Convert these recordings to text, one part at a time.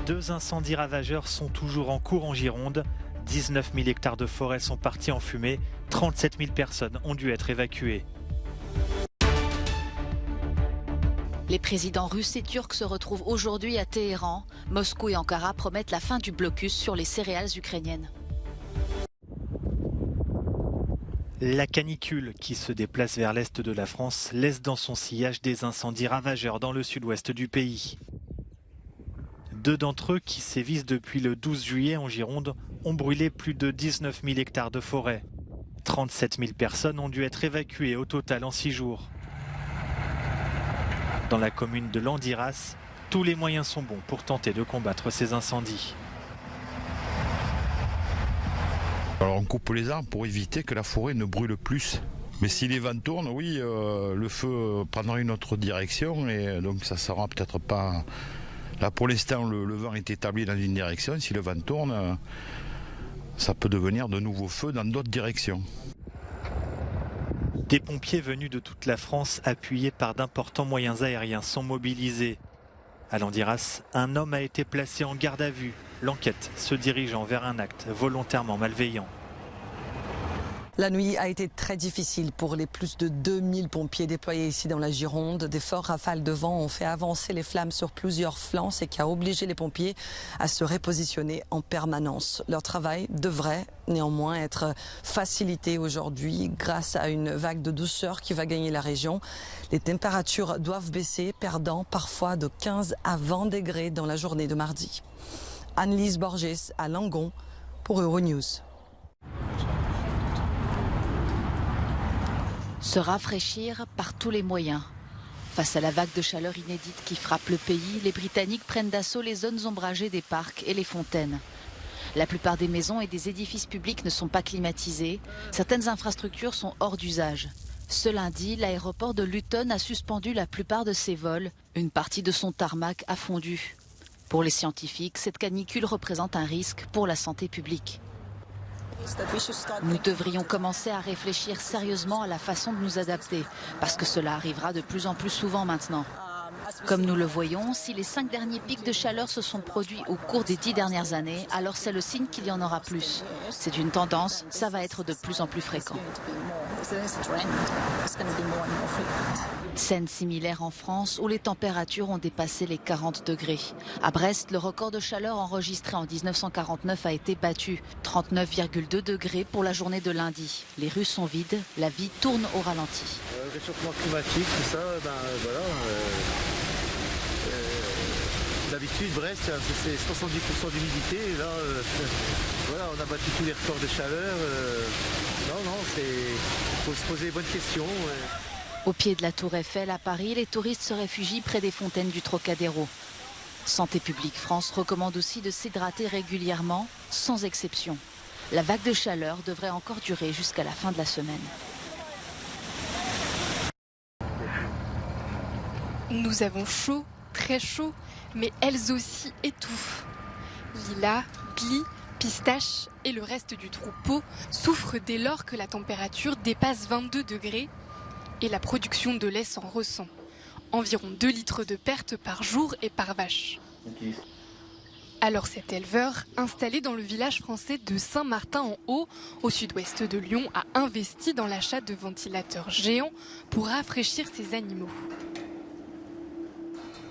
2 incendies ravageurs sont toujours en cours en Gironde. 19 000 hectares de forêt sont partis en fumée. 37 000 personnes ont dû être évacuées. Les présidents russes et turcs se retrouvent aujourd'hui à Téhéran. Moscou et Ankara promettent la fin du blocus sur les céréales ukrainiennes. La canicule qui se déplace vers l'est de la France laisse dans son sillage des incendies ravageurs dans le sud-ouest du pays. 2 d'entre eux, qui sévissent depuis le 12 juillet en Gironde, ont brûlé plus de 19 000 hectares de forêt. 37 000 personnes ont dû être évacuées au total en 6 jours. Dans la commune de Landiras, tous les moyens sont bons pour tenter de combattre ces incendies. Alors on coupe les arbres pour éviter que la forêt ne brûle plus. Mais si les vents tournent, oui, le feu prendra une autre direction et donc ça sera peut-être pas... Là pour l'instant le vent est établi dans une direction, si le vent tourne, ça peut devenir de nouveaux feux dans d'autres directions. Des pompiers venus de toute la France, appuyés par d'importants moyens aériens, sont mobilisés. À Landiras, un homme a été placé en garde à vue, l'enquête se dirigeant vers un acte volontairement malveillant. La nuit a été très difficile pour les plus de 2000 pompiers déployés ici dans la Gironde. Des forts rafales de vent ont fait avancer les flammes sur plusieurs flancs, ce qui a obligé les pompiers à se repositionner en permanence. Leur travail devrait néanmoins être facilité aujourd'hui grâce à une vague de douceur qui va gagner la région. Les températures doivent baisser, perdant parfois de 15 à 20 degrés dans la journée de mardi. Anne-Lise Borges à Langon pour Euronews. Se rafraîchir par tous les moyens. Face à la vague de chaleur inédite qui frappe le pays, les Britanniques prennent d'assaut les zones ombragées des parcs et les fontaines. La plupart des maisons et des édifices publics ne sont pas climatisés. Certaines infrastructures sont hors d'usage. Ce lundi, l'aéroport de Luton a suspendu la plupart de ses vols. Une partie de son tarmac a fondu. Pour les scientifiques, cette canicule représente un risque pour la santé publique. Nous devrions commencer à réfléchir sérieusement à la façon de nous adapter, parce que cela arrivera de plus en plus souvent maintenant. Comme nous le voyons, si les 5 derniers pics de chaleur se sont produits au cours des 10 dernières années, alors c'est le signe qu'il y en aura plus. C'est une tendance, ça va être de plus en plus fréquent. Scène similaire en France où les températures ont dépassé les 40 degrés. À Brest, le record de chaleur enregistré en 1949 a été battu. 39,2 degrés pour la journée de lundi. Les rues sont vides, la vie tourne au ralenti. Réchauffement climatique, tout ça, voilà. D'habitude, Brest, c'est 70% d'humidité. Et là, voilà, on a battu tous les records de chaleur. Non, il faut se poser les bonnes questions. Au pied de la Tour Eiffel à Paris, les touristes se réfugient près des fontaines du Trocadéro. Santé publique France recommande aussi de s'hydrater régulièrement, sans exception. La vague de chaleur devrait encore durer jusqu'à la fin de la semaine. Nous avons chaud, très chaud, mais elles aussi étouffent. Lila, Gli, Pistache et le reste du troupeau souffrent dès lors que la température dépasse 22 degrés et la production de lait s'en ressent. Environ 2 litres de perte par jour et par vache. Alors cet éleveur, installé dans le village français de Saint-Martin-en-Haut, au sud-ouest de Lyon, a investi dans l'achat de ventilateurs géants pour rafraîchir ses animaux.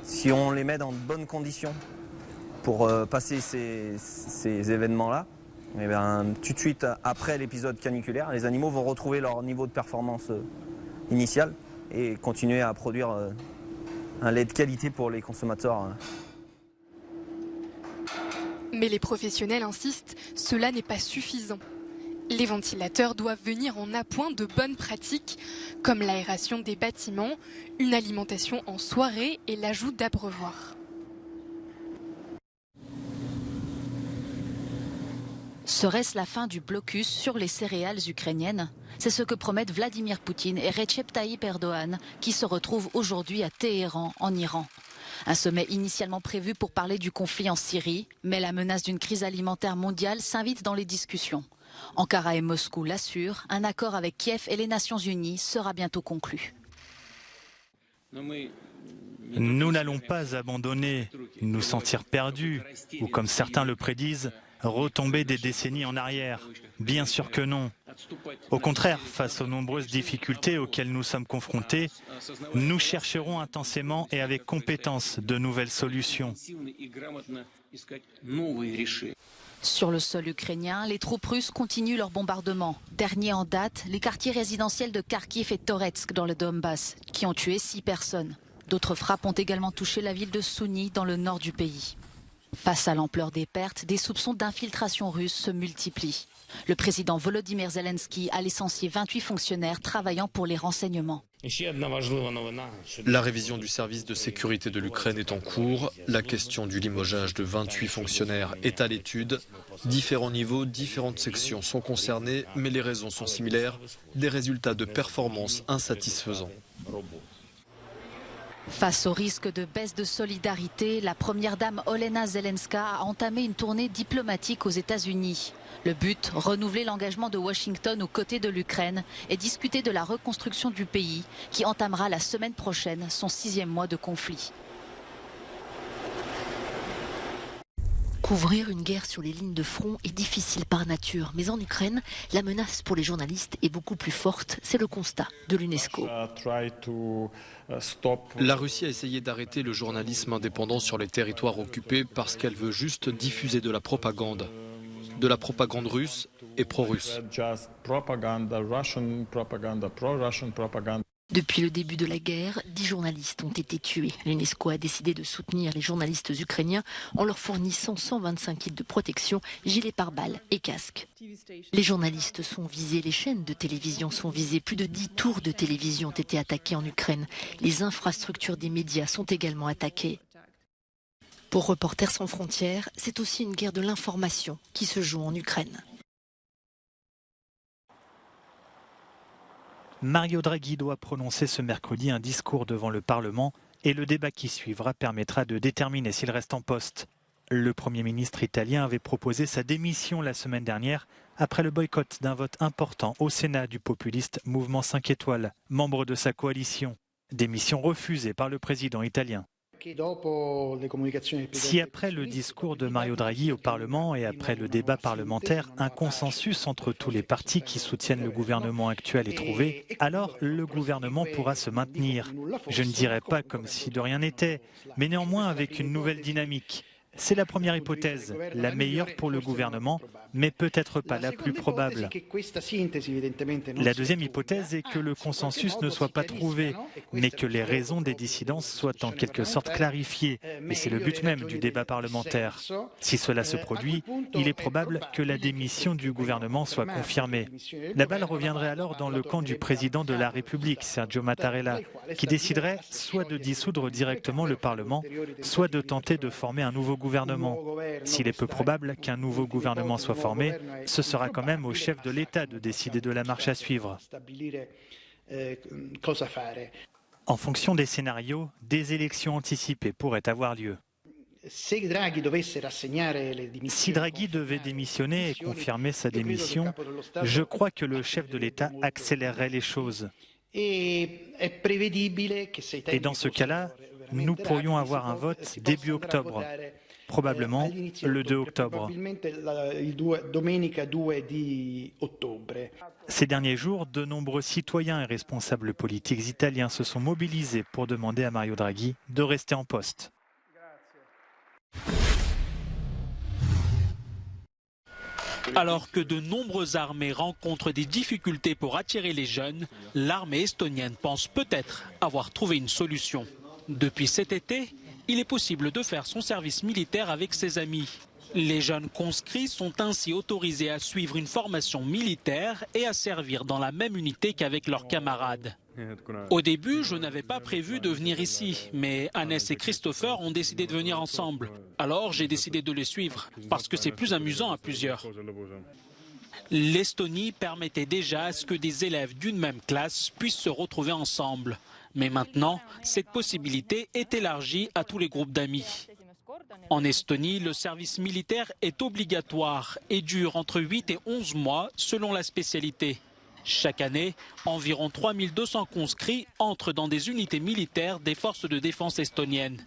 Si on les met dans de bonnes conditions pour passer ces événements-là, eh bien, tout de suite après l'épisode caniculaire, les animaux vont retrouver leur niveau de performance initial et continuer à produire un lait de qualité pour les consommateurs. Mais les professionnels insistent, cela n'est pas suffisant. Les ventilateurs doivent venir en appoint de bonnes pratiques, comme l'aération des bâtiments, une alimentation en soirée et l'ajout d'abreuvoirs. Serait-ce la fin du blocus sur les céréales ukrainiennes? C'est ce que promettent Vladimir Poutine et Recep Tayyip Erdogan, qui se retrouvent aujourd'hui à Téhéran, en Iran. Un sommet initialement prévu pour parler du conflit en Syrie, mais la menace d'une crise alimentaire mondiale s'invite dans les discussions. Ankara et Moscou l'assurent, un accord avec Kiev et les Nations Unies sera bientôt conclu. Nous n'allons pas abandonner, nous sentir perdus, ou comme certains le prédisent, retomber des décennies en arrière. Bien sûr que non. Au contraire, face aux nombreuses difficultés auxquelles nous sommes confrontés, nous chercherons intensément et avec compétence de nouvelles solutions. Sur le sol ukrainien, les troupes russes continuent leur bombardement. Dernier en date, les quartiers résidentiels de Kharkiv et Toretsk dans le Donbass, qui ont tué 6 personnes. D'autres frappes ont également touché la ville de Souny dans le nord du pays. Face à l'ampleur des pertes, des soupçons d'infiltration russe se multiplient. Le président Volodymyr Zelensky a licencié 28 fonctionnaires travaillant pour les renseignements. La révision du service de sécurité de l'Ukraine est en cours. La question du limogeage de 28 fonctionnaires est à l'étude. Différents niveaux, différentes sections sont concernées, mais les raisons sont similaires. Des résultats de performance insatisfaisants. Face au risque de baisse de solidarité, la première dame Olena Zelenska a entamé une tournée diplomatique aux États-Unis. Le but, renouveler l'engagement de Washington aux côtés de l'Ukraine et discuter de la reconstruction du pays qui entamera la semaine prochaine son 6e mois de conflit. Couvrir une guerre sur les lignes de front est difficile par nature, mais en Ukraine, la menace pour les journalistes est beaucoup plus forte, c'est le constat de l'UNESCO. La Russie a essayé d'arrêter le journalisme indépendant sur les territoires occupés parce qu'elle veut juste diffuser de la propagande russe et pro-russe. Depuis le début de la guerre, 10 journalistes ont été tués. L'UNESCO a décidé de soutenir les journalistes ukrainiens en leur fournissant 125 kits de protection, gilets pare-balles et casques. Les journalistes sont visés, les chaînes de télévision sont visées. Plus de 10 tours de télévision ont été attaquées en Ukraine. Les infrastructures des médias sont également attaquées. Pour Reporters sans frontières, c'est aussi une guerre de l'information qui se joue en Ukraine. Mario Draghi doit prononcer ce mercredi un discours devant le Parlement et le débat qui suivra permettra de déterminer s'il reste en poste. Le Premier ministre italien avait proposé sa démission la semaine dernière après le boycott d'un vote important au Sénat du populiste Mouvement 5 étoiles, membre de sa coalition. Démission refusée par le président italien. Si après le discours de Mario Draghi au Parlement et après le débat parlementaire, un consensus entre tous les partis qui soutiennent le gouvernement actuel est trouvé, alors le gouvernement pourra se maintenir. Je ne dirais pas comme si de rien n'était, mais néanmoins avec une nouvelle dynamique. C'est la première hypothèse, la meilleure pour le gouvernement, mais peut-être pas la plus probable. La deuxième hypothèse est que le consensus ne soit pas trouvé, mais que les raisons des dissidences soient en quelque sorte clarifiées. Et c'est le but même du débat parlementaire. Si cela se produit, il est probable que la démission du gouvernement soit confirmée. La balle reviendrait alors dans le camp du président de la République, Sergio Mattarella, qui déciderait soit de dissoudre directement le Parlement, soit de tenter de former un nouveau gouvernement. S'il est peu probable qu'un nouveau gouvernement soit formé, ce sera quand même au chef de l'État de décider de la marche à suivre. En fonction des scénarios, des élections anticipées pourraient avoir lieu. Si Draghi devait démissionner et confirmer sa démission, je crois que le chef de l'État accélérerait les choses. Et dans ce cas-là, nous pourrions avoir un vote début octobre. Probablement le 2 octobre. Ces derniers jours, de nombreux citoyens et responsables politiques italiens se sont mobilisés pour demander à Mario Draghi de rester en poste. Alors que de nombreuses armées rencontrent des difficultés pour attirer les jeunes, l'armée estonienne pense peut-être avoir trouvé une solution. Depuis cet été, il est possible de faire son service militaire avec ses amis. Les jeunes conscrits sont ainsi autorisés à suivre une formation militaire et à servir dans la même unité qu'avec leurs camarades. Au début, je n'avais pas prévu de venir ici, mais Hannes et Christopher ont décidé de venir ensemble. Alors j'ai décidé de les suivre, parce que c'est plus amusant à plusieurs. L'Estonie permettait déjà à ce que des élèves d'une même classe puissent se retrouver ensemble. Mais maintenant, cette possibilité est élargie à tous les groupes d'amis. En Estonie, le service militaire est obligatoire et dure entre 8 et 11 mois selon la spécialité. Chaque année, environ 3200 conscrits entrent dans des unités militaires des forces de défense estoniennes.